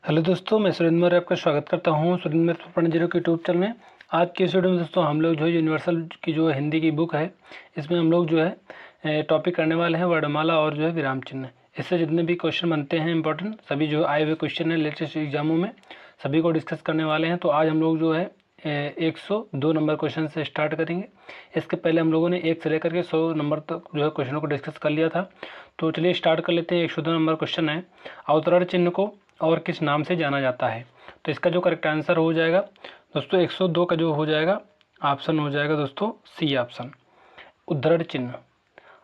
Hello दोस्तों, मैं सुरेंद्र मौर्य आपका स्वागत करता हूं सुरेंद्र पढ़ने जीरो के यूट्यूब चैनल में। आज के इस वीडियो में दोस्तों हम लोग जो है यूनिवर्सल की जो हिंदी की बुक है, इसमें हम लोग जो है टॉपिक करने वाले हैं वर्णमाला और जो है विराम चिन्ह। इससे जितने भी क्वेश्चन बनते हैं इंपॉर्टेंट, सभी जो आए हुए क्वेश्चन हैं लेटेस्ट एग्जामों में, सभी को डिस्कस करने वाले हैं। तो आज हम लोग जो है 102 नंबर क्वेश्चन से स्टार्ट करेंगे। इसके पहले हम लोगों ने 1 से लेकर के 100 नंबर तक जो है क्वेश्चनों को डिस्कस कर लिया था। तो चलिए स्टार्ट कर लेते हैं। 102 नंबर क्वेश्चन है, अवतरण चिन्ह को और किस नाम से जाना जाता है। तो इसका जो करेक्ट आंसर हो जाएगा दोस्तों 102 का जो हो जाएगा ऑप्शन हो जाएगा दोस्तों सी ऑप्शन, उद्धरण चिन्ह।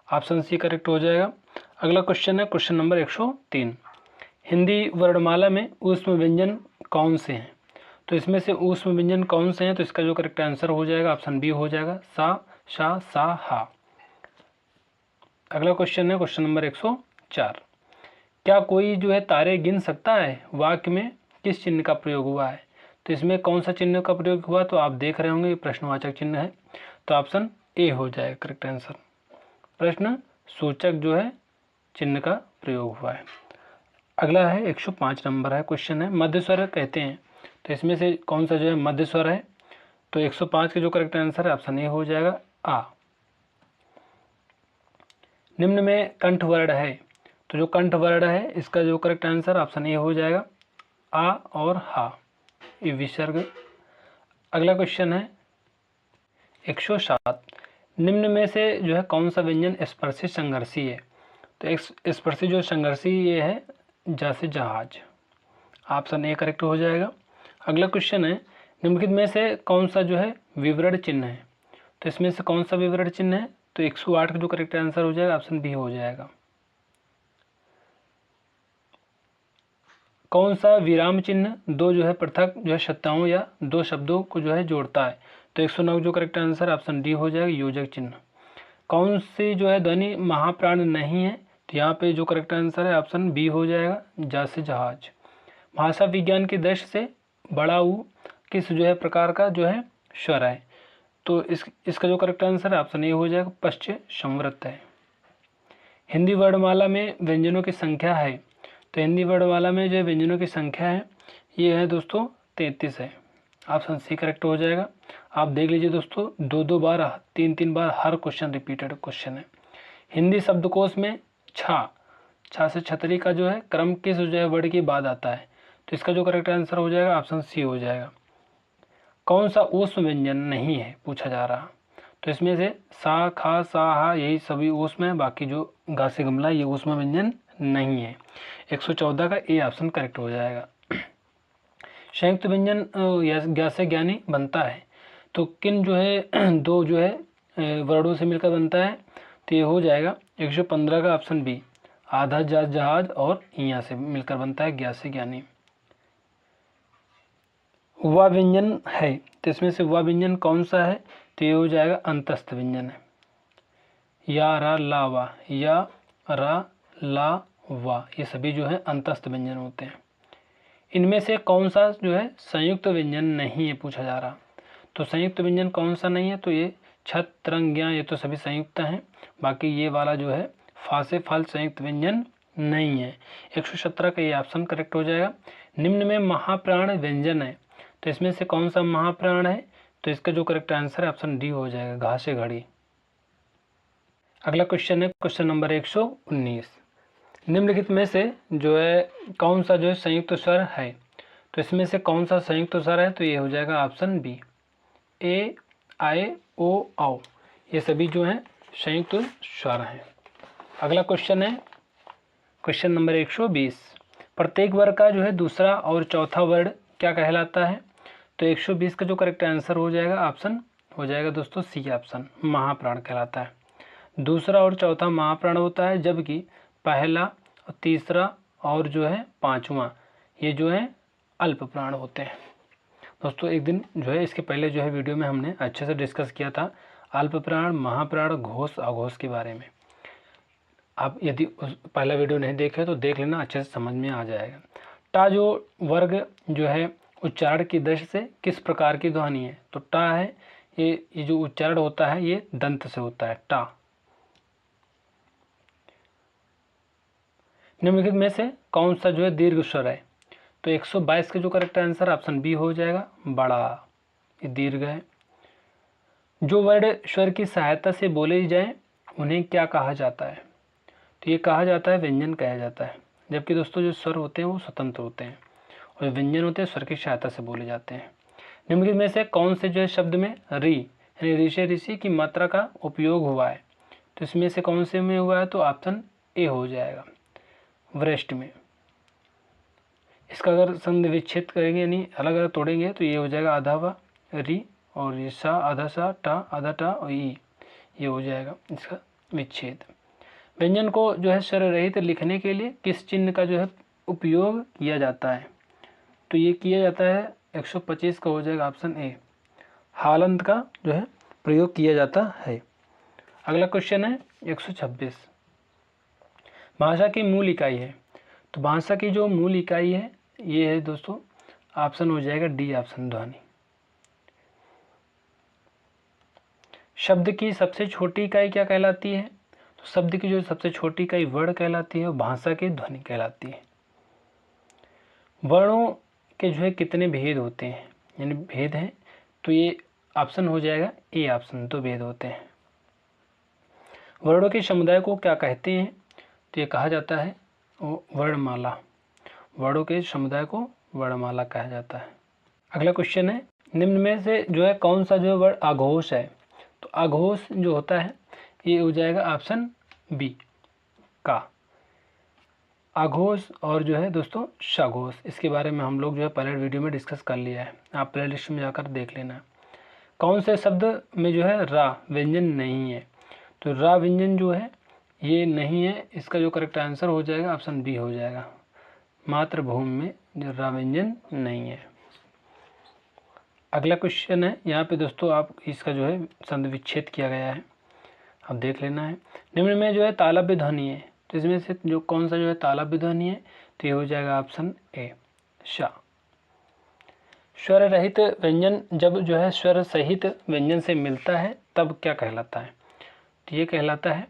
ऑप्शन सी करेक्ट हो जाएगा। अगला क्वेश्चन है क्वेश्चन नंबर 103, हिंदी वर्णमाला में ऊष्म व्यंजन कौन से हैं। तो इसमें से ऊष्म व्यंजन कौन से हैं, तो इसका जो करेक्ट आंसर हो जाएगा ऑप्शन बी हो जाएगा सा, शा, सा, हा। अगला क्वेश्चन है क्वेश्चन नंबर 104, क्या कोई जो है तारे गिन सकता है, वाक्य में किस चिन्ह का प्रयोग हुआ है। तो इसमें कौन सा चिन्ह का प्रयोग हुआ, तो आप देख रहे होंगे प्रश्नवाचक चिन्ह है। तो ऑप्शन ए हो जाएगा करेक्ट आंसर, प्रश्न सूचक जो है चिन्ह का प्रयोग हुआ है। अगला है 105 नंबर है क्वेश्चन है, मध्य स्वर कहते हैं। तो इसमें से कौन सा जो है मध्य स्वर है। तो 105 के जो करेक्ट आंसर है ऑप्शन ए हो जाएगा आ। निम्न में कंठ वर्ण है। तो जो कंठ वर्ण है इसका जो करेक्ट आंसर ऑप्शन ए हो जाएगा आ और हा, ये विसर्ग। अगला क्वेश्चन है 107, निम्न में से जो है कौन सा व्यंजन स्पर्शी संघर्षी है। तो स्पर्शी जो संघर्षी ये है जैसे जहाज, ऑप्शन ए करेक्ट हो जाएगा। अगला क्वेश्चन है निम्नलिखित में से कौन सा जो है विवरण चिन्ह है। तो इसमें से कौन सा विवरण चिन्ह है, तो 108 का जो करेक्ट आंसर हो जाएगा ऑप्शन बी हो जाएगा। कौन सा विराम चिन्ह दो जो है पृथक जो है सत्ताओं या दो शब्दों को जो है जोड़ता है। तो 109 जो करेक्ट आंसर ऑप्शन डी हो जाएगा योजक चिन्ह। कौन सी जो है ध्वनि महाप्राण नहीं है, तो यहाँ पे जो करेक्ट आंसर है ऑप्शन बी हो जाएगा जैसे जहाज। भाषा विज्ञान की दृष्टि से बड़ा ऊ किस जो है प्रकार का जो है स्वर है। तो इसका जो करेक्ट आंसर है ऑप्शन ए हो जाएगा पश्चिम संवृत है। हिंदी वर्णमाला में व्यंजनों की संख्या है। तो हिंदी वर्णमाला में जो व्यंजनों की संख्या है ये है दोस्तों 33 है, ऑप्शन सी करेक्ट हो जाएगा। आप देख लीजिए दोस्तों, दो बार 3 बार हर क्वेश्चन रिपीटेड क्वेश्चन है। हिंदी शब्दकोश में छा से छतरी का जो है क्रम किस जो है वर्ड के बाद आता है। तो इसका जो करेक्ट आंसर हो जाएगा ऑप्शन सी हो जाएगा। कौन सा ऊष्म व्यंजन नहीं है पूछा जा रहा। तो इसमें से सा, खा, सा, हा यही सभी ऊष्म है, बाकी जो गा से गमला ये ऊष्म व्यंजन नहीं है। 114 का ए ऑप्शन करेक्ट हो जाएगा। संयुक्त व्यंजन ज्ञा से ज्ञानी बनता है। तो किन जो है दो जो है वर्डों से मिलकर बनता है, तो ये हो जाएगा 115 का ऑप्शन बी, आधा जहाज और इया से मिलकर बनता है ज्ञा से ज्ञानी। वह व्यंजन है, तो इसमें से वह व्यंजन कौन सा है, तो ये हो जाएगा अंतस्थ व्यंजन है। या रा ला वा, या रा ला वा ये सभी जो है अंतस्थ व्यंजन होते हैं। इनमें से कौन सा जो है संयुक्त व्यंजन नहीं है पूछा जा रहा। तो संयुक्त व्यंजन कौन सा नहीं है, तो ये छत, तरंग, ज्ञा ये तो सभी संयुक्त हैं, बाकी ये वाला जो है फा से फल संयुक्त व्यंजन नहीं है। 117 का ये ऑप्शन करेक्ट हो जाएगा। निम्न में महाप्राण व्यंजन है। तो इसमें से कौन सा महाप्राण है, तो इसका जो करेक्ट आंसर है ऑप्शन डी हो जाएगा घा से घड़ी। अगला क्वेश्चन है क्वेश्चन नंबर 119, निम्नलिखित में से जो है कौन सा जो है संयुक्त स्वर है। तो इसमें से कौन सा संयुक्त स्वर है, तो ये हो जाएगा ऑप्शन बी, ए, आए, ओ, औ ये सभी जो हैं संयुक्त स्वर हैं। अगला क्वेश्चन है क्वेश्चन नंबर 120, प्रत्येक वर्ग का जो है दूसरा और चौथा वर्ड क्या कहलाता है। तो 120 का जो करेक्ट आंसर हो जाएगा ऑप्शन हो जाएगा दोस्तों सी ऑप्शन, महाप्राण कहलाता है। दूसरा और चौथा महाप्राण होता है, जबकि पहला और तीसरा और जो है पांचवा ये जो है अल्प प्राण होते हैं। दोस्तों एक दिन जो है इसके पहले जो है वीडियो में हमने अच्छे से डिस्कस किया था अल्प प्राण, महाप्राण, घोष, अघोष के बारे में। आप यदि उस पहला वीडियो नहीं देखे तो देख लेना, अच्छे से समझ में आ जाएगा। टा जो वर्ग जो है उच्चारण की दृष्टि से किस प्रकार की ध्वनि है। तो टा है ये जो उच्चारण होता है ये दंत से होता है टा। निम्नलिखित में से कौन सा जो है दीर्घ स्वर है। तो 122 का जो करेक्ट आंसर ऑप्शन बी हो जाएगा, बड़ा। ये दीर्घ है। जो वर्ड स्वर की सहायता से बोले जाएं उन्हें क्या कहा जाता है? तो ये कहा जाता है व्यंजन कहा जाता है। जबकि दोस्तों जो स्वर होते हैं वो स्वतंत्र होते हैं और व्यंजन होते हैं स्वर की सहायता से बोले जाते हैं। निम्नलिखित में से कौन से जो है शब्द में री यानी ऋषि ऋषि की मात्रा का उपयोग हुआ है? तो इसमें से कौन से में हुआ है? तो ऑप्शन ए हो जाएगा, वृष्टि में। इसका अगर संधि विच्छेद करेंगे यानी अलग अलग तोड़ेंगे तो ये हो जाएगा आधा वा री, और ये सा आधा सा, टा आधा टा और ई, ये हो जाएगा इसका विच्छेद। व्यंजन को जो है स्वर रहित लिखने के लिए किस चिन्ह का जो है उपयोग किया जाता है? तो ये किया जाता है 125 का हो जाएगा ऑप्शन ए, हालंत का जो है प्रयोग किया जाता है। अगला क्वेश्चन है 126, भाषा की मूल इकाई है। तो भाषा की जो मूल इकाई है ये है दोस्तों, ऑप्शन हो जाएगा डी, ऑप्शन ध्वनि। शब्द की सबसे छोटी इकाई क्या कहलाती है? तो शब्द की जो सबसे छोटी इकाई वर्ण कहलाती है और भाषा की ध्वनि कहलाती है। वर्णों के जो है कितने भेद होते हैं यानी भेद हैं? तो ये ऑप्शन हो जाएगा ए, ऑप्शन, दो भेद होते हैं। वर्णों के समुदाय को क्या कहते हैं? तो ये कहा जाता है वर्णमाला। वर्णों के समुदाय को वर्णमाला कहा जाता है। अगला क्वेश्चन है, निम्न में से जो है कौन सा जो है वर्ण आघोष है? तो आघोष जो होता है ये हो जाएगा ऑप्शन बी, का। आघोष और जो है दोस्तों सघोष, इसके बारे में हम लोग जो है पहले वीडियो में डिस्कस कर लिया है, आप प्ले लिस्ट में जाकर देख लेना। कौन से शब्द में जो है रा व्यंजन नहीं है? तो रा व्यंजन जो है ये नहीं है, इसका जो करेक्ट आंसर हो जाएगा ऑप्शन बी हो जाएगा, मातृभूमि में जो रा व्यंजन नहीं है। अगला क्वेश्चन है, यहाँ पे दोस्तों आप इसका जो है संधि विच्छेद किया गया है, आप देख लेना है। निम्न में जो है तालव्य ध्वनि है, तो इसमें से जो कौन सा जो है तालव्य ध्वनि है? तो ये हो जाएगा ऑप्शन ए, शा। स्वर रहित व्यंजन जब जो है स्वर सहित व्यंजन से मिलता है तब क्या कहलाता है? तो ये कहलाता है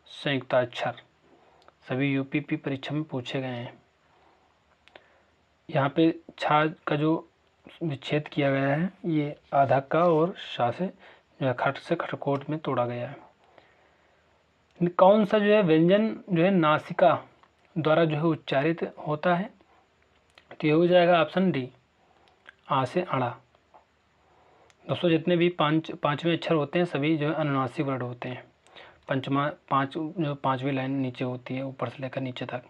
संयुक्ताक्षर। सभी यूपीपी परीक्षा में पूछे गए हैं। यहाँ पे छा का जो विच्छेद किया गया है ये आधा का और शा से जो है खट से खटकोट में तोड़ा गया है। कौन सा जो है व्यंजन जो है नासिका द्वारा जो है उच्चारित होता है? तो ये हो जाएगा ऑप्शन डी, आ से अड़ा। दोस्तों जितने भी पांचवें अक्षर होते हैं सभी जो है अनुनासिक वर्ड होते हैं। पांचवी लाइन नीचे होती है ऊपर से लेकर नीचे तक।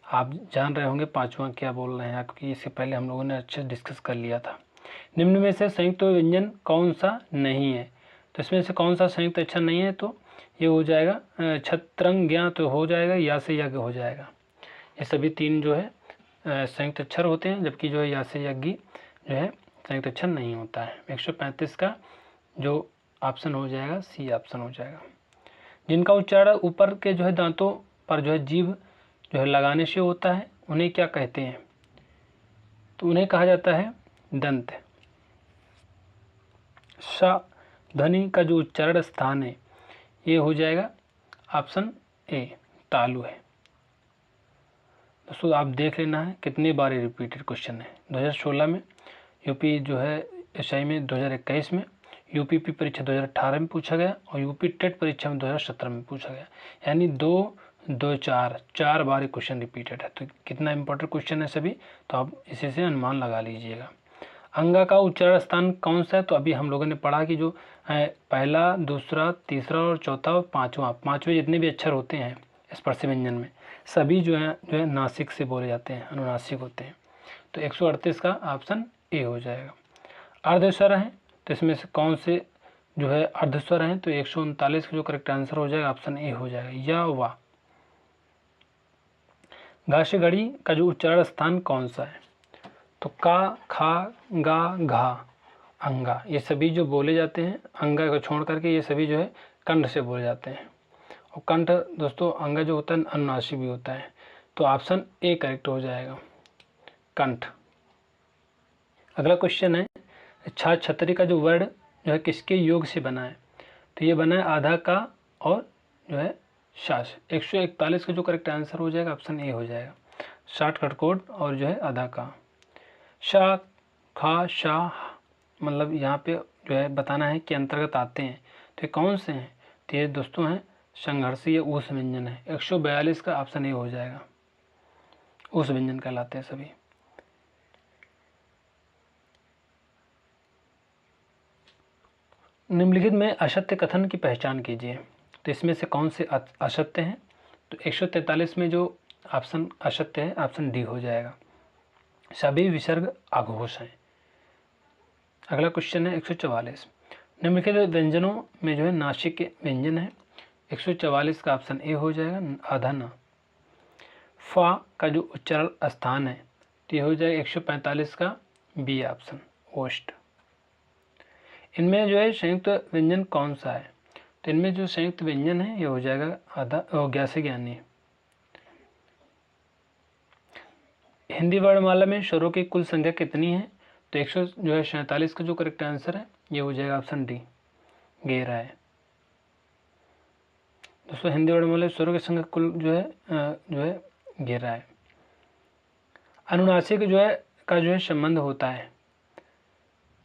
आप जान रहे होंगे पांचवा क्या बोल रहे हैं, क्योंकि इससे पहले हम लोगों ने अच्छे डिस्कस कर लिया था। निम्न में से संयुक्त व्यंजन कौन सा नहीं है? तो इसमें से कौन सा संयुक्त अक्षर नहीं है? तो ये हो जाएगा छत्रंग्या, तो हो जाएगा या से यज्ञ हो जाएगा। ये सभी तीन जो है संयुक्त अक्षर होते हैं, जबकि जो है या से यज्ञ जो है संयुक्त अक्षर नहीं होता है। 135 का जो ऑप्शन हो जाएगा सी, ऑप्शन हो जाएगा। जिनका उच्चारण ऊपर के जो है दांतों पर जो है जीभ जो है लगाने से होता है उन्हें क्या कहते हैं? तो उन्हें कहा जाता है दंत। सा ध्वनि का जो उच्चारण स्थान है ये हो जाएगा ऑप्शन ए, तालु है। दोस्तों आप देख लेना है कितनी बार रिपीटेड क्वेश्चन है। 2016 में यूपी जो है एसआई में, 2021 में, यूपीपी परीक्षा 2018 में पूछा गया और यूपी टेट परीक्षा में 2017 में पूछा गया, यानी 4 बार क्वेश्चन रिपीटेड है। तो कितना इंपॉर्टेंट क्वेश्चन है सभी, तो आप इसी से अनुमान लगा लीजिएगा। अंगा का उच्चारण स्थान कौन सा है? तो अभी हम लोगों ने पढ़ा कि जो पहला, दूसरा, तीसरा और चौथा और पाँचवें जितने भी अक्षर होते हैं स्पर्शी व्यंजन में सभी जो है नासिक से बोले जाते हैं, अनुनासिक होते हैं। तो 138 का ऑप्शन ए हो जाएगा। अर्धस्वर हैं, तो इसमें से कौन से जो है अर्धस्वर हैं? तो 139 का जो करेक्ट आंसर हो जाएगा ऑप्शन ए हो जाएगा, या वा। घा से घड़ी का जो उच्चारण स्थान कौन सा है? तो का, खा, गा, घा, अंगा, ये सभी जो बोले जाते हैं अंगा को छोड़ करके ये सभी जो है कंठ से बोले जाते हैं। और कंठ दोस्तों अंगा जो होता है अनुनासिक भी होता है, तो ऑप्शन ए करेक्ट हो जाएगा, कंठ। अगला क्वेश्चन है, छा छतरी का जो वर्ड जो है किसके योग से बना है? तो ये बना है आधा का और जो है शास। 141 का जो करेक्ट आंसर हो जाएगा ऑप्शन ए हो जाएगा, शॉर्टकट कोड और जो है अदा का। शा, खा, शाह, मतलब यहाँ पे जो है बताना है कि अंतर्गत आते हैं, तो ये कौन से हैं? तो ये दोस्तों हैं संघर्षीय ऊष् व्यंजन है। 142 का ऑप्शन ए हो जाएगा, ऊष् व्यंजन कहलाते हैं सभी। निम्नलिखित में असत्य कथन की पहचान कीजिए, तो इसमें से कौन से असत्य हैं? तो 143 में जो ऑप्शन असत्य है ऑप्शन डी हो जाएगा, सभी विसर्ग अघोष हैं। अगला क्वेश्चन है 144, निम्नलिखित व्यंजनों में जो है नासिक के व्यंजन है। 144 का ऑप्शन ए हो जाएगा, आधा ना। फा का जो उच्चारण स्थान है तो ये हो जाएगा 145 का बी ऑप्शन, ओष्ठ। इनमें जो है संयुक्त व्यंजन कौन सा है? तो इनमें जो संयुक्त व्यंजन है ये हो जाएगा आधा ज्ञासी ज्ञानी। हिंदी वर्णमाला में स्वरों की कुल संख्या कितनी है? तो 147 का जो करेक्ट आंसर है ये हो जाएगा ऑप्शन डी, 11 है। दोस्तों हिंदी वर्णमाला में स्वरों की संख्या कुल जो है 11 है। अनुनासिक जो है का जो है संबंध होता है,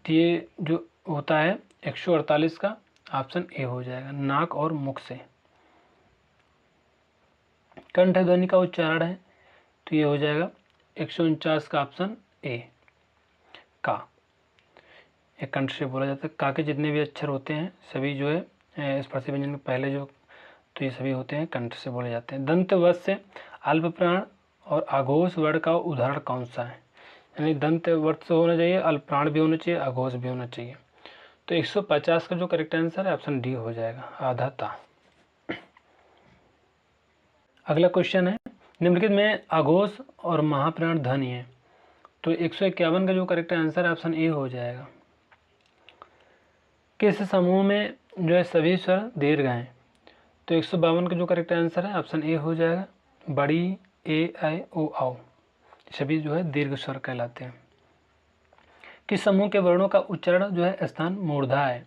तो ये जो होता है 148 का ऑप्शन ए हो जाएगा, नाक और मुख से। कंठ ध्वनि का उच्चारण है तो ये हो जाएगा 149 का ऑप्शन ए, का। ये कंठ से बोला जाता है। का के जितने भी अक्षर होते हैं सभी जो है स्पर्शी व्यंजन के पहले जो, तो ये सभी होते हैं कंठ से बोले जाते हैं। दंत वध से अल्प प्राण और आघोष वर्ण का उदाहरण कौन सा है? यानी दंत वर्त से होना चाहिए, अल्प प्राण भी होना चाहिए, आघोष भी होना चाहिए। तो 150 का जो करेक्ट आंसर है ऑप्शन डी हो जाएगा, आधा ता। अगला क्वेश्चन है, निम्नलिखित में आघोष और महाप्राण ध्वनि है, तो 151 का जो करेक्ट आंसर है ऑप्शन ए हो जाएगा। किस समूह में जो है सभी स्वर दीर्घ हैं? तो 152 का जो करेक्ट आंसर है ऑप्शन ए हो जाएगा, बड़ी, ए, आई, ओ, आओ, सभी जो है दीर्घ स्वर कहलाते हैं। किस समूह के वर्णों का उच्चारण जो है स्थान मूर्धा है?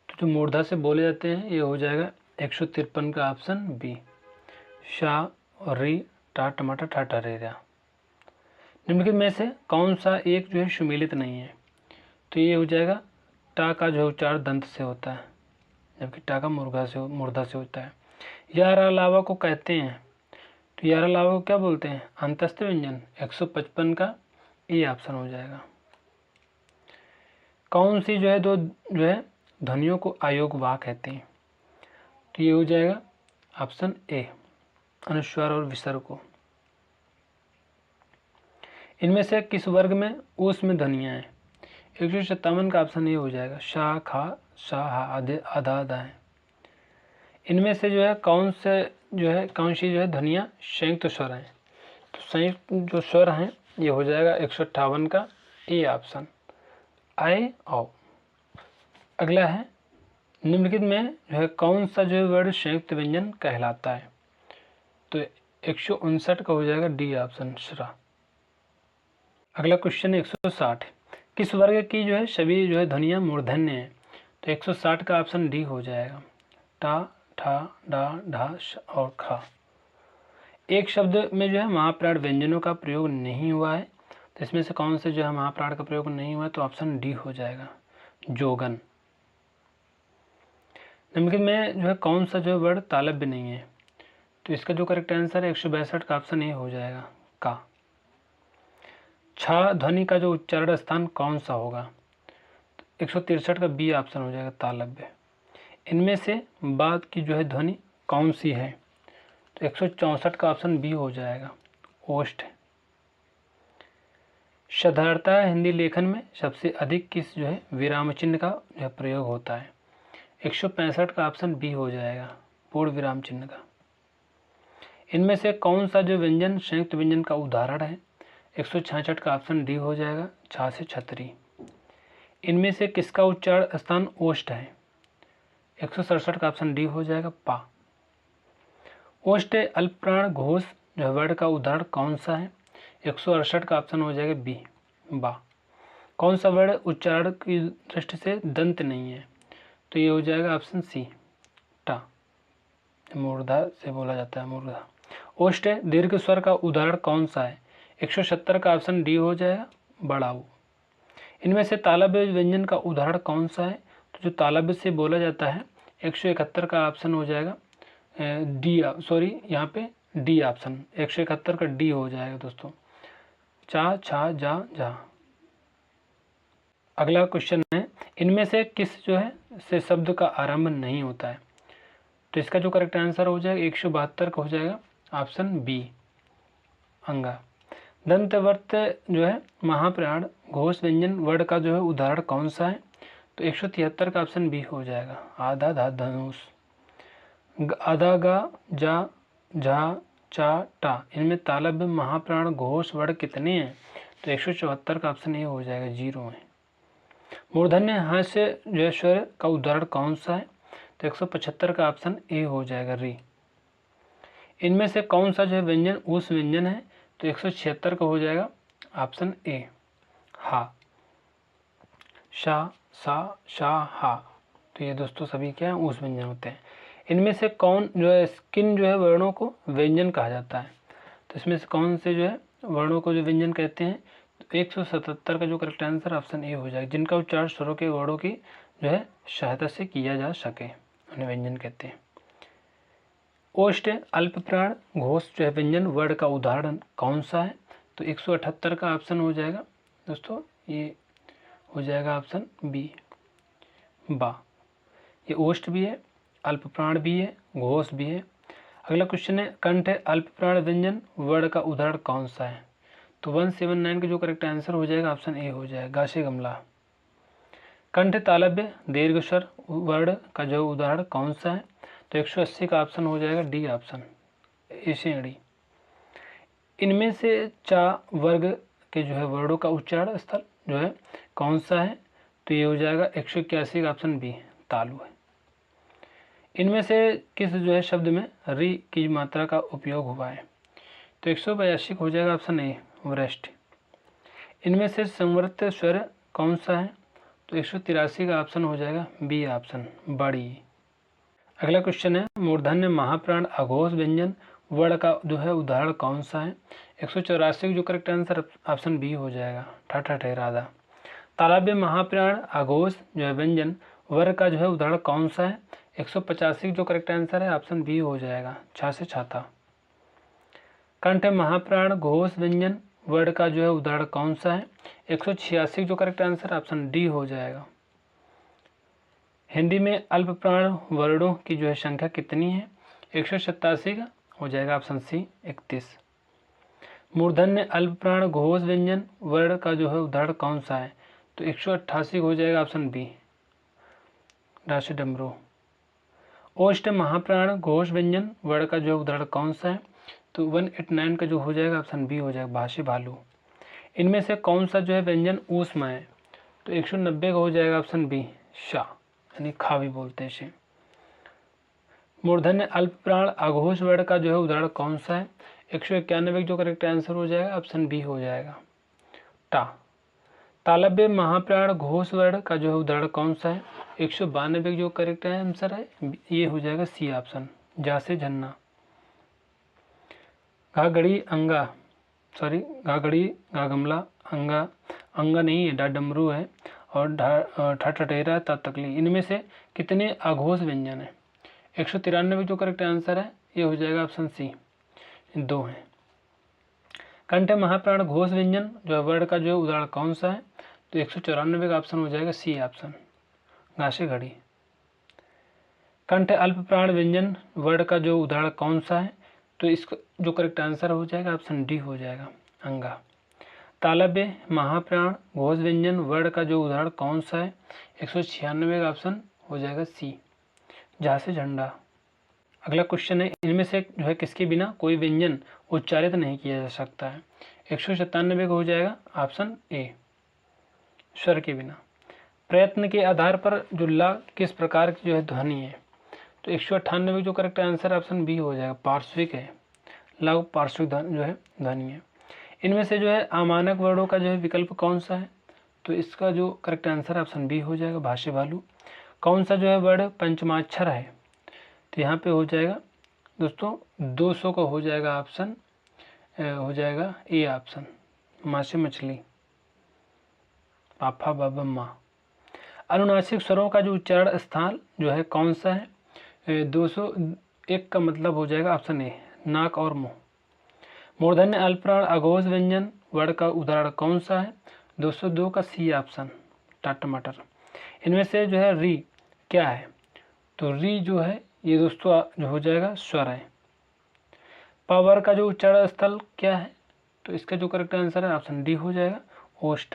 तो जो मूर्धा से बोले जाते हैं ये हो जाएगा 153 का ऑप्शन बी, शा और री, टा, टमाटर, ठा, टरेरा। निम्नलिखित में से कौन सा एक जो है सुमेलित नहीं है? तो ये हो जाएगा टा का जो उच्चारण दंत से होता है, जबकि टा का मूर्धा से होता है। यारा लावा को कहते हैं, तो यारा लावा को क्या बोलते हैं? अंतस्थ व्यंजन, 155 का ए ऑप्शन हो जाएगा। कौन सी जो है दो जो है ध्वनियों को अयोग वाह कहते हैं? तो ये हो जाएगा ऑप्शन ए, अनुस्वार और विसर्ग को। इनमें से किस वर्ग में ऊष्म ध्वनियाँ हैं? 157 का ऑप्शन ए हो जाएगा, शा, खा, सा, हा, आधा आधा है। इनमें से जो है कौन सी जो है ध्वनियाँ संयुक्त स्वर हैं? तो संयुक्त जो स्वर हैं ये हो जाएगा 158 का ए ऑप्शन, आए, आओ। अगला है, निम्नलिखित में जो है कौन सा जो है वर्ण संयुक्त व्यंजन कहलाता है? तो 159 का हो जाएगा डी ऑप्शन, श्रा। अगला क्वेश्चन है 160, किस वर्ग की जो है सभी जो है ध्वनियाँ मूर्धन्य हैं? तो 160 का ऑप्शन डी हो जाएगा, टा, ठा, डा, ढा और खा। एक शब्द में जो है महाप्राण व्यंजनों का प्रयोग नहीं हुआ है, तो इसमें से कौन से जो है महाप्राण का प्रयोग नहीं हुआ है? तो ऑप्शन डी हो जाएगा, जोगन। निम्नलिखित में जो है कौन सा जो है वर्ण तालव्य नहीं है? तो इसका जो करेक्ट आंसर है 162 का ऑप्शन ए हो जाएगा, का। छा ध्वनि का जो उच्चारण स्थान कौन सा होगा? 163 का बी ऑप्शन हो जाएगा, तालव्य। इनमें से बाद की जो है ध्वनि कौन सी है? तो 164 का ऑप्शन बी हो जाएगा, ओष्ठ। साधारणतः हिंदी लेखन में सबसे अधिक किस जो है विराम चिन्ह का जो है प्रयोग होता है? 165 का ऑप्शन बी हो जाएगा, पूर्ण विराम चिन्ह का। इनमें से कौन सा जो व्यंजन संयुक्त व्यंजन का उदाहरण है? 166 का ऑप्शन डी हो जाएगा, छा से छतरी। इनमें से किसका उच्चारण स्थान ओष्ठ है? 167 का ऑप्शन डी हो जाएगा, पा। ओष्ठ अल्पप्राण घोष जो वर्ण का उदाहरण कौन सा है? 168 का ऑप्शन हो जाएगा बी, बा। कौन सा वर्ण उच्चारण की दृष्टि से दंत नहीं है? तो ये हो जाएगा ऑप्शन सी, टा, मूर्धा से बोला जाता है, मूर्धा। ओष्ठ दीर्घ स्वर का उदाहरण कौन सा है? 170 का ऑप्शन डी हो जाएगा बड़ाऊ। इनमें से तालव्य व्यंजन का उदाहरण कौन सा है? तो जो तालव्य से बोला जाता है 171 का ऑप्शन हो जाएगा डी, सॉरी यहाँ पे डी ऑप्शन 171 का डी हो जाएगा दोस्तों, चा छा जा जा। अगला क्वेश्चन है, इनमें से किस जो है से शब्द का आरंभ नहीं होता है? तो इसका जो करेक्ट आंसर हो जाएगा 172 का हो जाएगा ऑप्शन बी अंगा। दंतवर्त जो है महाप्राण घोष व्यंजन वर्ड का जो है उदाहरण कौन सा है? तो 173 का ऑप्शन बी हो जाएगा आधा धा धनुष। आधा गा जा झा चा टा, इनमें तालव्य महाप्राण घोष वर्ड कितने हैं? तो 174 का ऑप्शन ए हो जाएगा 0 है। मूर्धन्य हास्य जो है स्वर का उदाहरण कौन सा है? तो 175 का ऑप्शन ए हो जाएगा री। इनमें से कौन सा जो है व्यंजन उस व्यंजन है? तो 176 का हो जाएगा ऑप्शन ए हा। शा सा शा हा, तो ये दोस्तों सभी क्या है उस व्यंजन होते हैं। इनमें से कौन जो है किन जो है वर्णों को व्यंजन कहा जाता है? तो इसमें से कौन से जो है वर्णों को जो व्यंजन कहते हैं? तो 177 का जो करेक्ट आंसर ऑप्शन ए हो जाएगा, जिनका उच्चारण स्वरों के वर्णों की जो है सहायता से किया जा सके, उन्हें व्यंजन कहते हैं। ओष्ठ अल्पप्राण घोष जो है व्यंजन वर्ड का उदाहरण कौन सा है? तो 178 का ऑप्शन हो जाएगा दोस्तों, ये हो जाएगा ऑप्शन बी बा। ये ओष्ठ भी है, अल्पप्राण भी है, घोष भी है। अगला क्वेश्चन है, कंठ अल्पप्राण व्यंजन वर्ड का उदाहरण कौन सा है? तो 179 का जो करेक्ट आंसर हो जाएगा ऑप्शन ए हो जाएगा गाशे गमला। कंठ तालव्य दीर्घ स्वर वर्ड का जो उदाहरण कौन सा है? तो 180 का ऑप्शन हो जाएगा डी ऑप्शन एशेड़ी। इनमें से चा वर्ग के जो है वर्डों का उच्चारण स्थल जो है कौन सा है? तो ये हो जाएगा 181 का ऑप्शन बी तालु है। इनमें से किस जो है शब्द में री की मात्रा का उपयोग हुआ है? तो 182 हो जाएगा ऑप्शन ए वृष्टि। इनमें से संवृत स्वर कौन सा है? तो 183 का ऑप्शन हो जाएगा बी ऑप्शन बड़ी। अगला क्वेश्चन है, मूर्धन्य महाप्राण अघोष व्यंजन वर्ड का जो है उदाहरण कौन सा है? 184 जो करेक्ट आंसर ऑप्शन बी हो जाएगा ठाठा ठहरादा। तालव्य महाप्राण अघोष जो है व्यंजन वर्ग का जो है उदाहरण कौन सा है? 185 जो करेक्ट आंसर है ऑप्शन बी हो जाएगा छा से छाता। कंठ महाप्राण घोष व्यंजन वर्ड का जो है उदाहरण कौन सा है? 186 जो करेक्ट आंसर ऑप्शन डी हो जाएगा। हिंदी में अल्पप्राण वर्णों की जो है संख्या कितनी है? 187 का हो जाएगा ऑप्शन सी 31। मूर्धन्य अल्पप्राण घोष व्यंजन वर्ण का जो है उदाहरण कौन सा है? तो 188 हो जाएगा ऑप्शन बी राशि डमरू। ओष्ठ महाप्राण घोष व्यंजन वर्ण का जो है उदाहरण कौन सा है? तो 189 का जो हो जाएगा ऑप्शन बी हो जाएगा भाषी भालू। इनमें से कौन सा जो है व्यंजन ऊष्म है? तो 190 का हो जाएगा ऑप्शन बी शाह, यानी खा भी बोलते हैं इसे। मूर्धन्य अल्पप्राण अघोष वर्ण का जो है उदाहरण कौन सा है? 191 जो करेक्ट आंसर हो जाएगा ऑप्शन बी हो जाएगा टा। तालव्य महाप्राण घोष वर्ण का जो है उदाहरण कौन सा है? 192 जो करेक्ट आंसर है ये हो जाएगा सी ऑप्शन जा से झन्ना। घाघड़ी अंगा, सॉरी घाघड़ी घागमला अंगा, अंगा नहीं है डा डमरू है और ठठेरा तकली। इनमें से कितने अघोष व्यंजन है? 193 जो करेक्ट आंसर है ये हो जाएगा ऑप्शन सी 2 है। कंठ महाप्राण घोष व्यंजन जो है वर्ण का जो है उदाहरण कौन सा है? तो 194 का ऑप्शन हो जाएगा सी ऑप्शन घासे घड़ी। कंठ अल्पप्राण व्यंजन वर्ण का जो उदाहरण कौन सा है? तो इसका जो करेक्ट आंसर हो जाएगा ऑप्शन डी हो जाएगा अंगा। तालव्य महाप्राण घोष व्यंजन वर्ण का जो उदाहरण कौन सा है? 196 का ऑप्शन हो जाएगा सी जहाँ से झंडा। अगला क्वेश्चन है, इनमें से जो है किसके बिना कोई व्यंजन उच्चारित नहीं किया जा सकता है? 197 का हो जाएगा ऑप्शन ए स्वर के बिना। प्रयत्न के आधार पर जो ला किस प्रकार की जो है ध्वनि है? तो 198 जो करेक्ट आंसर ऑप्शन बी हो जाएगा पार्श्विक है, ला पार्श्विक जो है ध्वनि है। इनमें से जो है अमानक वर्णों का जो है विकल्प कौन सा है? तो इसका जो करेक्ट आंसर ऑप्शन बी हो जाएगा भाष्य भालू। कौन सा जो है वर्ण पंचमाक्षर है? तो यहाँ पे हो जाएगा दोस्तों 200 का हो जाएगा ऑप्शन हो जाएगा ए ऑप्शन, माँ से मछली, पाफा बाबा माँ। अनुनासिक स्वरों का जो उच्चारण स्थान जो है कौन सा है? 201 का मतलब हो जाएगा ऑप्शन ए, नाक और मुंह। मूर्धन्य अल्पप्राण अघोष व्यंजन वर्ण का उदाहरण कौन सा है? 202 का सी ऑप्शन, टमाटर। इनमें से जो है री क्या है? तो री जो है ये दोस्तों जो हो जाएगा स्वर है। पावर का जो उच्चारण स्थल क्या है? तो इसका जो करेक्ट आंसर है ऑप्शन डी हो जाएगा, ओस्ट।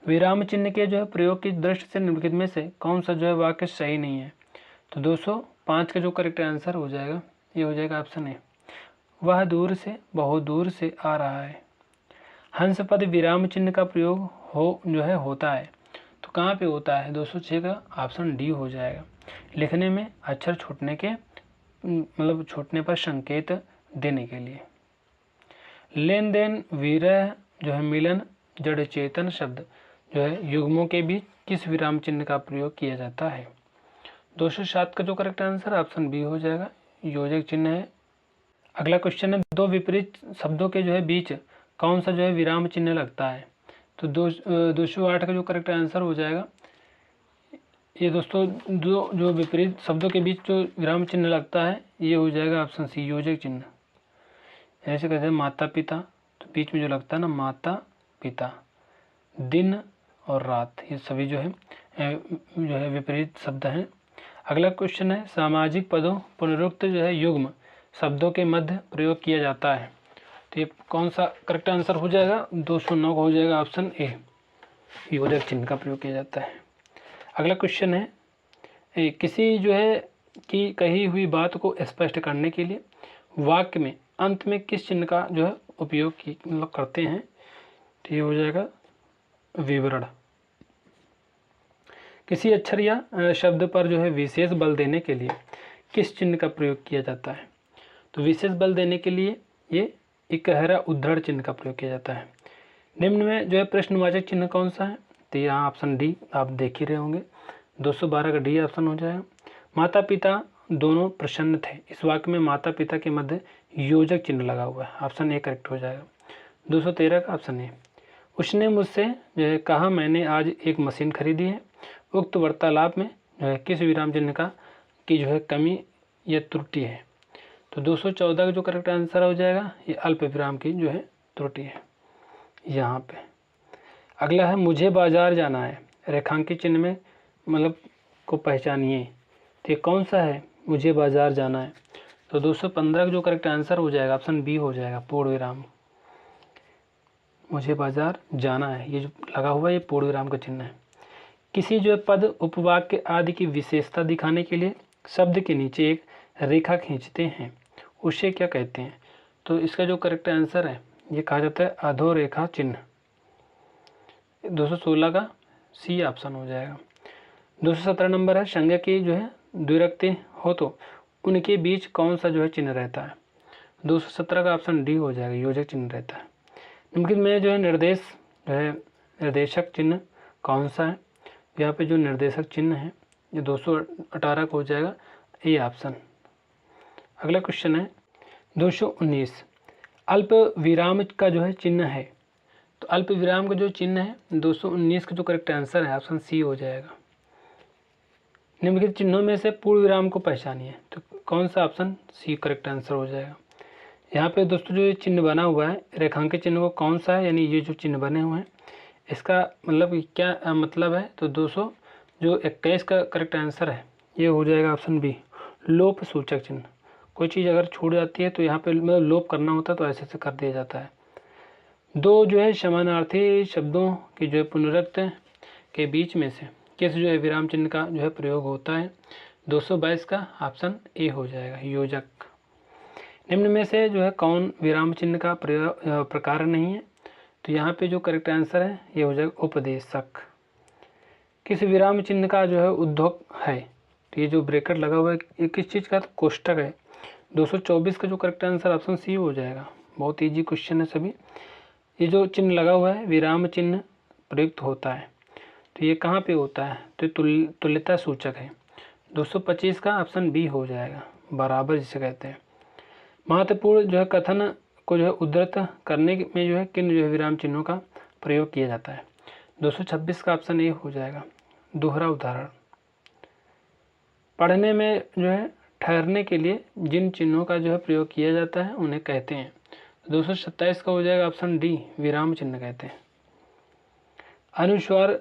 विराम चिन्ह के जो है प्रयोग की दृष्टि से निम्नलिखित में से कौन सा जो है वाक्य सही नहीं है? तो 205 का जो करेक्ट आंसर हो जाएगा ये हो जाएगा ऑप्शन ए, वह दूर से बहुत दूर से आ रहा है। हंस पद विराम चिन्ह का प्रयोग जो है होता है, तो कहाँ पे होता है? 206 का ऑप्शन डी हो जाएगा, लिखने में अक्षर छूटने के मतलब छूटने पर संकेत देने के लिए। लेन देन विरह जो है मिलन जड़ चेतन शब्द जो है युग्मों के बीच किस विराम चिन्ह का प्रयोग किया जाता है? 207 का जो करेक्ट आंसर ऑप्शन बी हो जाएगा, योजक चिन्ह है। अगला क्वेश्चन है, दो विपरीत शब्दों के जो है बीच कौन सा जो है विराम चिन्ह लगता है? तो 208 का जो करेक्ट आंसर हो जाएगा ये दोस्तों दो जो विपरीत शब्दों के बीच जो विराम चिन्ह लगता है ये हो जाएगा ऑप्शन सी, योजक चिन्ह। ऐसे कहते हैं माता पिता, तो बीच में जो लगता है ना माता पिता, दिन और रात, ये सभी जो है विपरीत शब्द हैं। अगला क्वेश्चन है, सामाजिक पदों पुनरुक्त जो है युग्म शब्दों के मध्य प्रयोग किया जाता है, तो ये कौन सा करेक्ट आंसर हो जाएगा? 209 का हो जाएगा ऑप्शन ए, योजक चिन्ह का प्रयोग किया जाता है। अगला क्वेश्चन है, किसी जो है कि कही हुई बात को स्पष्ट करने के लिए वाक्य में अंत में किस चिन्ह का जो है उपयोग मतलब करते हैं? तो ये हो जाएगा विवरण। किसी अक्षर या शब्द पर जो है विशेष बल देने के लिए किस चिन्ह का प्रयोग किया जाता है? तो विशेष बल देने के लिए ये इकहरा उद्धरण चिन्ह का प्रयोग किया जाता है। निम्न में जो है प्रश्नवाचक चिन्ह कौन सा है? तो यहाँ ऑप्शन डी आप देख ही रहे होंगे, 212 का डी ऑप्शन हो जाएगा। माता पिता दोनों प्रसन्न थे, इस वाक्य में माता पिता के मध्य योजक चिन्ह लगा हुआ है, ऑप्शन ए करेक्ट हो जाएगा। 213 का ऑप्शन ए। उसने मुझसे जो है कहा मैंने आज एक मशीन खरीदी है, उक्त वार्तालाप में जो है किस विराम चिन्ह का की जो है कमी या त्रुटि है? तो 214 का जो करेक्ट आंसर हो जाएगा ये अल्प विराम की जो है त्रुटि है यहाँ पे। अगला है, मुझे बाजार जाना है, रेखांकित चिन्ह में मतलब को पहचानिए, तो ये कौन सा है? मुझे बाजार जाना है, तो 215 का जो करेक्ट आंसर हो जाएगा ऑप्शन बी हो जाएगा, पूर्ण विराम। मुझे बाजार जाना है ये जो लगा हुआ है ये पूर्ण विराम का चिन्ह है। किसी जो पद उपवाक्य आदि की विशेषता दिखाने के लिए शब्द के नीचे एक रेखा खींचते हैं, उसे क्या कहते हैं? तो इसका जो करेक्ट आंसर है ये कहा जाता है अधोरेखा चिन्ह। 216 का सी ऑप्शन हो जाएगा। 217 नंबर है, संज्ञा की जो है द्विरक्ति हो तो उनके बीच कौन सा जो है चिन्ह रहता है? 217 का ऑप्शन डी हो जाएगा, योजक चिन्ह रहता है। निम्नलिखित में जो है निर्देशक चिन्ह कौन सा है? यहाँ पे जो निर्देशक चिन्ह है ये 218 का हो जाएगा, ए ऑप्शन। अगला क्वेश्चन है 219, अल्प विराम का जो है चिन्ह है, तो अल्प विराम का जो चिन्ह है 219 का जो करेक्ट आंसर है ऑप्शन सी हो जाएगा। निम्नलिखित चिन्हों में से पूर्ण विराम को पहचानिए, तो कौन सा? ऑप्शन सी करेक्ट आंसर हो जाएगा। यहाँ पे दोस्तों जो ये चिन्ह बना हुआ है रेखांकित चिन्ह को कौन सा है, यानी ये जो चिन्ह बने हुए हैं इसका मतलब क्या मतलब है? तो 221 का करेक्ट आंसर है ये हो जाएगा ऑप्शन बी, लोप सूचक चिन्ह। कोई चीज़ अगर छूट जाती है तो यहाँ पे मतलब लोप करना होता है तो ऐसे कर दिया जाता है। दो जो है समानार्थी शब्दों की जो है पुनरुक्त के बीच में से किस जो है विराम चिन्ह का जो है प्रयोग होता है? 222 का ऑप्शन ए हो जाएगा, योजक। निम्न में से जो है कौन विराम चिन्ह का प्रकार नहीं है? तो यहाँ पे जो करेक्ट आंसर है ये हो जाएगा उपदेशक। किस विराम चिन्ह का जो है उद्योग है? तो ये जो ब्रैकेट लगा हुआ है ये किस चीज़ का? तो कोष्टक है। 224 का जो करेक्ट आंसर ऑप्शन सी हो जाएगा, बहुत ईजी क्वेश्चन है सभी। ये जो चिन्ह लगा हुआ है विराम चिन्ह प्रयुक्त होता है, तो ये कहाँ पे होता है? तो तुल्यता सूचक है। 225 का ऑप्शन बी हो जाएगा, बराबर जिसे कहते हैं। महत्वपूर्ण जो है कथन को जो है उद्धृत करने में जो है किन जो है विराम चिन्हों का प्रयोग किया जाता है। 226 का ऑप्शन ए हो जाएगा, दोहरा उदाहरण। पढ़ने में जो है ठहरने के लिए जिन चिन्हों का जो है प्रयोग किया जाता है उन्हें कहते हैं। 227 का हो जाएगा ऑप्शन डी, विराम चिन्ह कहते हैं। अनुस्वार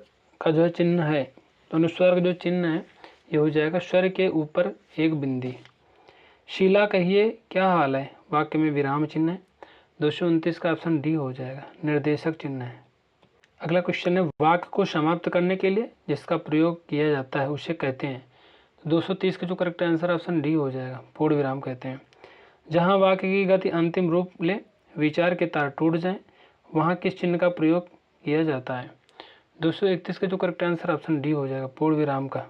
का जो है चिन्ह है, तो अनुस्वार का जो चिन्ह है ये हो जाएगा स्वर के ऊपर एक बिंदी। शीला कहिए क्या हाल है, वाक्य में विराम चिन्ह है। 229 का ऑप्शन डी हो जाएगा, निर्देशक चिन्ह है। अगला क्वेश्चन है, वाक्य को समाप्त करने के लिए जिसका प्रयोग किया जाता है उसे कहते हैं। 230 का जो करेक्ट आंसर ऑप्शन डी हो जाएगा, पूर्ण विराम कहते हैं। जहाँ वाक्य की गति अंतिम रूप ले, विचार के तार टूट जाएं, वहाँ किस चिन्ह का प्रयोग किया जाता है। 231 का जो करेक्ट आंसर ऑप्शन डी हो जाएगा, पूर्ण विराम का।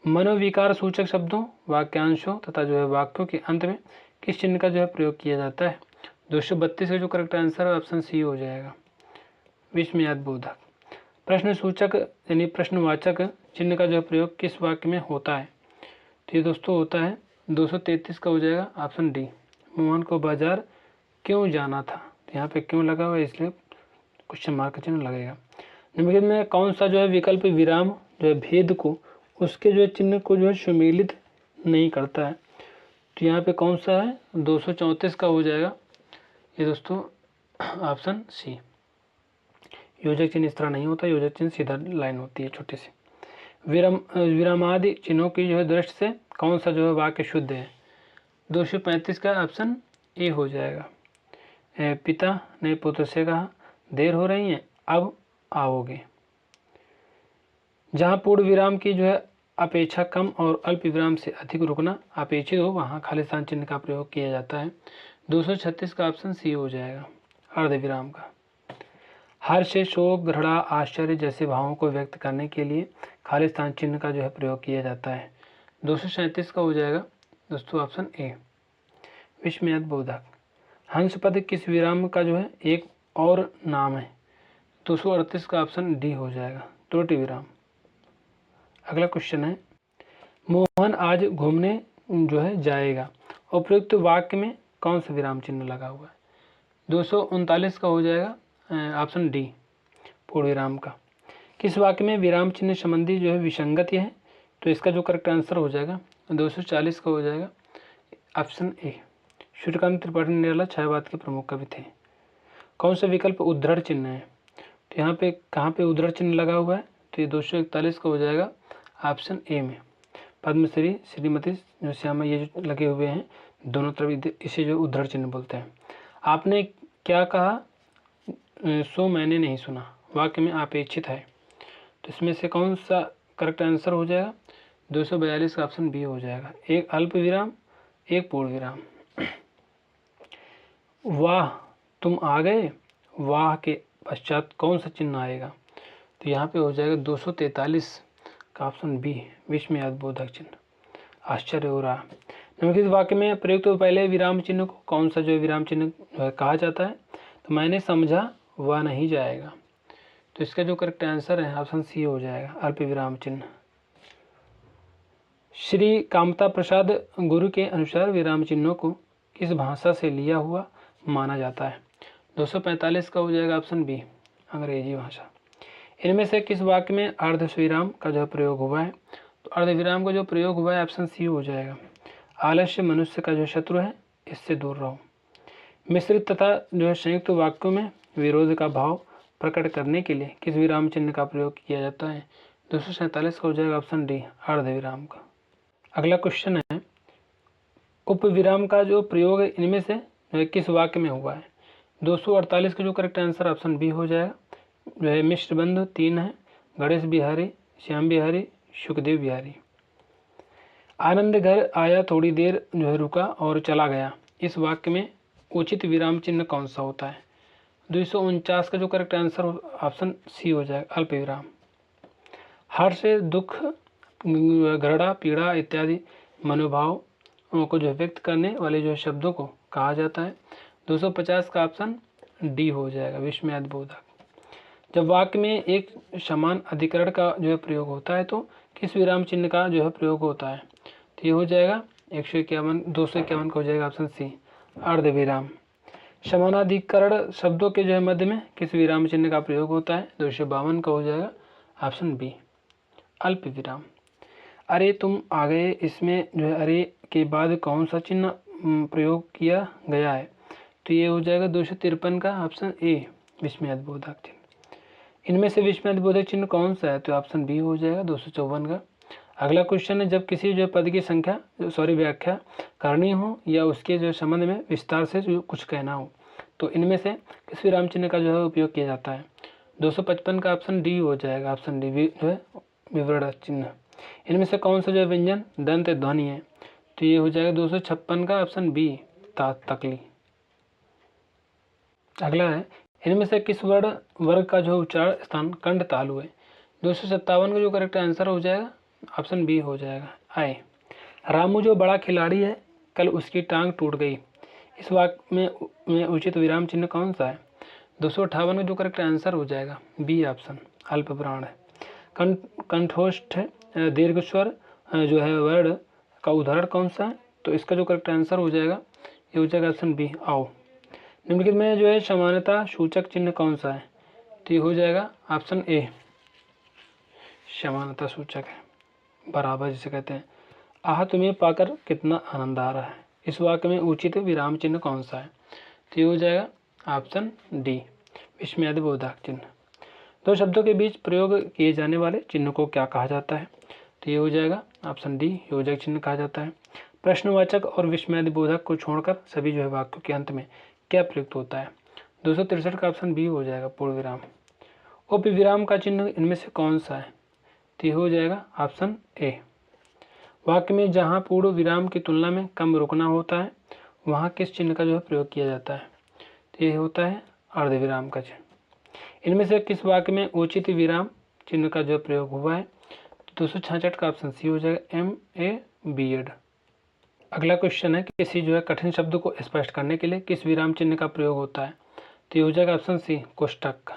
मनोविकार सूचक शब्दों, वाक्यांशों तथा जो है वाक्यों के अंत में किस चिन्ह का जो है प्रयोग किया जाता है। 232 का जो करेक्ट आंसर है ऑप्शन सी हो जाएगा, विस्मयाद बोधक। प्रश्न सूचक यानी प्रश्नवाचक चिन्ह का जो है प्रयोग किस वाक्य में होता है, तो ये दोस्तों होता है 233 का हो जाएगा ऑप्शन डी, मोहन को बाजार क्यों जाना था। तो यहाँ पे क्यों लगा हुआ है इसलिए क्वेश्चन मार्क चिन्ह लगेगा। निम्नलिखित में कौन सा जो है विकल्प विराम जो है भेद को उसके जो है चिन्ह को जो है सुमेलित नहीं करता है, तो यहाँ पे कौन सा है 234 का हो जाएगा ये दोस्तों ऑप्शन सी। योजक चिन्ह इस तरह नहीं होता, योजक चिन्ह सीधा लाइन होती है छोटी सी। विरामादि चिन्हों की जो है दृष्टि से कौन सा जो है वाक्य शुद्ध है। 235 का ऑप्शन ए हो जाएगा। पिता ने पुत्र से कहा देर हो रही है, अब आओगे। जहाँ पूर्ण विराम की जो है अपेक्षा कम और अल्प विराम से अधिक रुकना अपेक्षित हो, वहाँ खालिस्तान चिन्ह का प्रयोग किया जाता है। 236 का ऑप्शन सी हो जाएगा, अर्ध विराम का। हर्ष, शोक, घृणा, आश्चर्य जैसे भावों को व्यक्त करने के लिए खालिस्तान चिन्ह का जो है प्रयोग किया जाता है। 237 का हो जाएगा दोस्तों ऑप्शन ए, विस्मयाद बोधक। हंस पद किस विराम का जो है एक और नाम है। 238 का ऑप्शन डी हो जाएगा, त्रुटि विराम। अगला क्वेश्चन है, मोहन आज घूमने जो है जाएगा, उपयुक्त वाक्य में कौन सा विराम चिन्ह लगा हुआ है। 239 का हो जाएगा ऑप्शन डी, पूर्ण विराम का। किस वाक्य में विराम चिन्ह संबंधी जो है विसंगति है, तो इसका जो करेक्ट आंसर हो जाएगा 240 का हो जाएगा ऑप्शन ए। सूर्यकांत त्रिपाठी निराला छायावाद के प्रमुख कवि थे। कौन सा विकल्प उद्धृत चिन्ह है, तो यहाँ पे कहाँ पे उद्धृत चिन्ह लगा हुआ है, तो ये 241 का हो जाएगा ऑप्शन ए में। पद्मश्री, श्रीमती जो श्यामा ये जो लगे हुए हैं दोनों तरफ, इसे जो उद्धृत चिन्ह बोलते हैं। आपने क्या कहा सो मैंने नहीं सुना, वाक्य में अपेक्षित है, तो इसमें से कौन सा करेक्ट आंसर हो जाएगा। 242 का ऑप्शन बी हो जाएगा, एक अल्प विराम एक पूर्ण विराम। वाह तुम आ गए, वाह के पश्चात कौन सा चिन्ह आएगा, तो यहाँ पे हो जाएगा 243 का ऑप्शन बी, विस्मयाद बोधक चिन्ह। आश्चर्य हो रहा। निम्नलिखित वाक्य में प्रयुक्त पहले विराम चिन्ह को कौन सा जो विराम चिन्ह कहा जाता है, तो मैंने समझा वह नहीं जाएगा, तो इसका जो करेक्ट आंसर है ऑप्शन सी हो जाएगा, अल्प विराम चिन्ह। श्री कामता प्रसाद गुरु के अनुसार विराम चिन्हों को किस भाषा से लिया हुआ माना जाता है। 245 का हो जाएगा ऑप्शन बी, अंग्रेजी भाषा। इनमें से किस वाक्य में अर्धविराम का जो प्रयोग हुआ है, तो अर्धविराम का जो प्रयोग हुआ है ऑप्शन सी हो जाएगा, आलस्य मनुष्य का जो शत्रु है, इससे दूर रहो। मिश्रित तथा जो है संयुक्त वाक्यों में विरोध का भाव प्रकट करने के लिए किस विराम चिन्ह का प्रयोग किया जाता है। 247 का हो जाएगा ऑप्शन डी, अर्धविराम का। अगला क्वेश्चन है, उपविराम का जो प्रयोग इनमें से किस वाक्य में हुआ है। 248 का जो करेक्ट आंसर ऑप्शन बी हो जाएगा, जो है मिश्र बंधु 3 है, गणेश बिहारी, श्याम बिहारी, सुखदेव बिहारी। आनंद घर आया, थोड़ी देर जो है रुका और चला गया, इस वाक्य में उचित विराम चिन्ह कौन सा होता है। 249 का जो करेक्ट आंसर ऑप्शन सी हो जाएगा, अल्प विराम। हर्ष, दुख, घृणा, पीड़ा इत्यादि मनोभाव को जो व्यक्त करने वाले जो शब्दों को कहा जाता है। 250 का ऑप्शन डी हो जाएगा, विस्मयाद बोधक। जब वाक्य में एक समान अधिकरण का जो है प्रयोग होता है, तो किस विराम चिन्ह का जो है प्रयोग होता है, तो ये हो जाएगा 151 251 का हो जाएगा ऑप्शन सी अर्ध विराम। समानाधिकरण शब्दों के जो है मध्य में किस विराम चिन्ह का प्रयोग होता है? 252 का हो जाएगा ऑप्शन बी अल्प विराम। अरे तुम आ गए, इसमें जो है अरे के बाद कौन सा चिन्ह प्रयोग किया गया है? तो ये हो जाएगा 253 का ऑप्शन ए विस्मयादिबोधक चिन्ह। इनमें से विस्मयादिबोधक चिन्ह कौन सा है? तो ऑप्शन बी हो जाएगा 254 का। अगला क्वेश्चन है, जब किसी जो पद की व्याख्या करनी हो या उसके जो संबंध में विस्तार से जो कुछ कहना हो तो इनमें से किस विराम चिन्ह का जो है उपयोग किया जाता है? 255 का ऑप्शन डी हो जाएगा, ऑप्शन डी जो है विवरण चिन्ह। इनमें से कौन सा जो व्यंजन दंत ध्वनि है? तो ये हो जाएगा 256 का ऑप्शन बी तकली। अगला है, इनमें से किस वर्ग का जो उच्चारण स्थान कंठ तालु है? 257 का जो करेक्ट आंसर हो जाएगा ऑप्शन बी हो जाएगा आई। रामू जो बड़ा खिलाड़ी है, कल उसकी टांग टूट गई। इस वाक्य में उचित विराम चिन्ह कौन सा है? 258 का जो करेक्ट आंसर हो जाएगा बी ऑप्शन अल्प प्राण है। कंठोष्ठ दीर्घ स्वर जो है वर्ड का उदाहरण कौन सा है? तो इसका जो करेक्ट आंसर हो जाएगा ये हो जाएगा ऑप्शन बी आओ। निम्नलिखित में जो है समानता सूचक चिन्ह कौन सा है? तो ये हो जाएगा ऑप्शन ए समानता सूचक है, बराबर जिसे कहते हैं। आह तुम्हें पाकर कितना आनंद आ रहा है। इस वाक्य में उचित विराम चिन्ह कौन सा है? तो ये हो जाएगा ऑप्शन डी विस्मयादिबोधक चिन्ह। दो शब्दों के बीच प्रयोग किए जाने वाले चिन्ह को क्या कहा जाता है? तो ये हो जाएगा ऑप्शन डी योजक चिन्ह कहा जाता है। प्रश्नवाचक और विस्मयादिबोधक को छोड़कर सभी जो है वाक्यों के अंत में क्या प्रयुक्त होता है? 263 का ऑप्शन बी हो जाएगा पूर्ण विराम। उपविराम का चिन्ह इनमें से कौन सा है? तो ये हो जाएगा ऑप्शन ए। वाक्य में जहाँ पूर्ण विराम की तुलना में कम रुकना होता है वहाँ किस चिन्ह का जो है प्रयोग किया जाता है? तो ये होता है अर्धविराम का चिन्ह। इनमें से किस वाक्य में उचित विराम चिन्ह का जो प्रयोग हुआ है? तो 266 का ऑप्शन सी हो जाएगा MA B.Ed। अगला क्वेश्चन है, किसी जो है कठिन शब्द को स्पष्ट करने के लिए किस विराम चिन्ह का प्रयोग होता है? तो ये हो जाएगा ऑप्शन सी कोष्टक।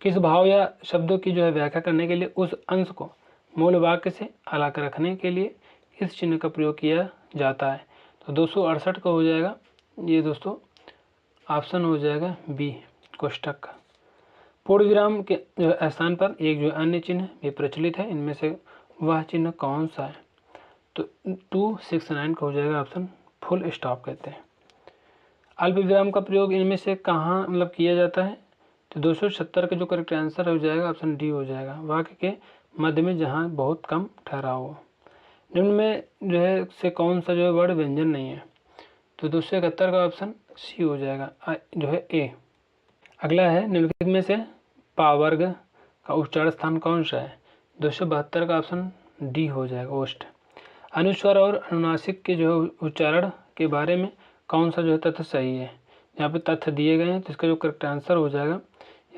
किस भाव या शब्दों की जो है व्याख्या करने के लिए उस अंश को मूल वाक्य से अलग रखने के लिए इस चिन्ह का प्रयोग किया जाता है? तो 268 का हो जाएगा ये दोस्तों ऑप्शन हो जाएगा बी कोष्टक का। पूर्ण विराम के स्थान पर एक जो अन्य चिन्ह भी प्रचलित है, इनमें से वह चिन्ह कौन सा है? तो 269 का हो जाएगा ऑप्शन फुल स्टॉप कहते हैं। अल्प विराम का प्रयोग इनमें से कहाँ मतलब किया जाता है? तो 270 का जो करेक्ट आंसर हो जाएगा ऑप्शन डी हो जाएगा वाक्य के मध्य में जहाँ बहुत कम ठहराव हो। निम्न में जो है से कौन सा जो है वर्ड व्यंजन नहीं है? तो 271 का ऑप्शन सी हो जाएगा जो है ए। अगला है, निम्नलिखित में से पा वर्ग का उच्चारण स्थान कौन सा है? 272 का ऑप्शन डी हो जाएगा ओष्ठ। अनुस्वर और अनुनासिक के जो उच्चारण के बारे में कौन सा जो है तथ्य सही है? यहाँ पे तथ्य दिए गए हैं तो इसका जो करेक्ट आंसर हो जाएगा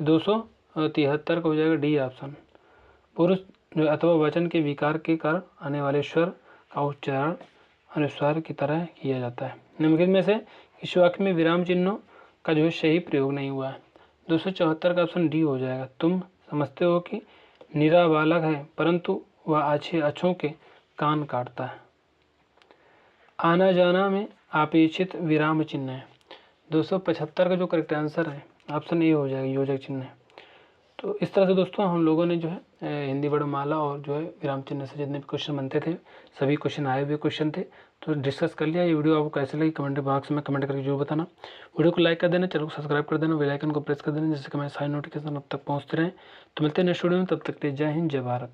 273 का हो जाएगा डी ऑप्शन। पुरुष जो अथवा वचन के विकार के कारण आने वाले स्वर का उच्चारण अनुस्वार की तरह किया जाता है। निम्नलिखित में से इस वाक्य में विराम चिन्हों का जो है सही प्रयोग नहीं हुआ है? 274 का ऑप्शन डी हो जाएगा। तुम समझते हो कि नीरा बालक है परंतु वह अच्छे अच्छों के कान काटता है। आना जाना में अपेक्षित विराम चिन्ह है। 275 का जो करेक्ट आंसर है ऑप्शन ए हो जाएगा योजक चिन्ह है। तो इस तरह से दोस्तों हम लोगों ने जो है हिंदी वर्णमाला और जो है विराम चिन्ह से जितने भी क्वेश्चन बनते थे सभी क्वेश्चन आए हुए क्वेश्चन थे तो डिस्कस कर लिया। ये वीडियो आपको कैसे लगी कमेंट बॉक्स में कमेंट करके जरूर बताना। वीडियो को लाइक कर देना, चैनल को सब्सक्राइब कर देना, बेल आइकन को प्रेस कर देना जिससे कि हमारे सारे नोटिफिकेशन अब तक पहुँचते रहें। तो मिलते हैं नेक्स्ट वीडियो में, तब तक के लिए जय हिंद जय भारत।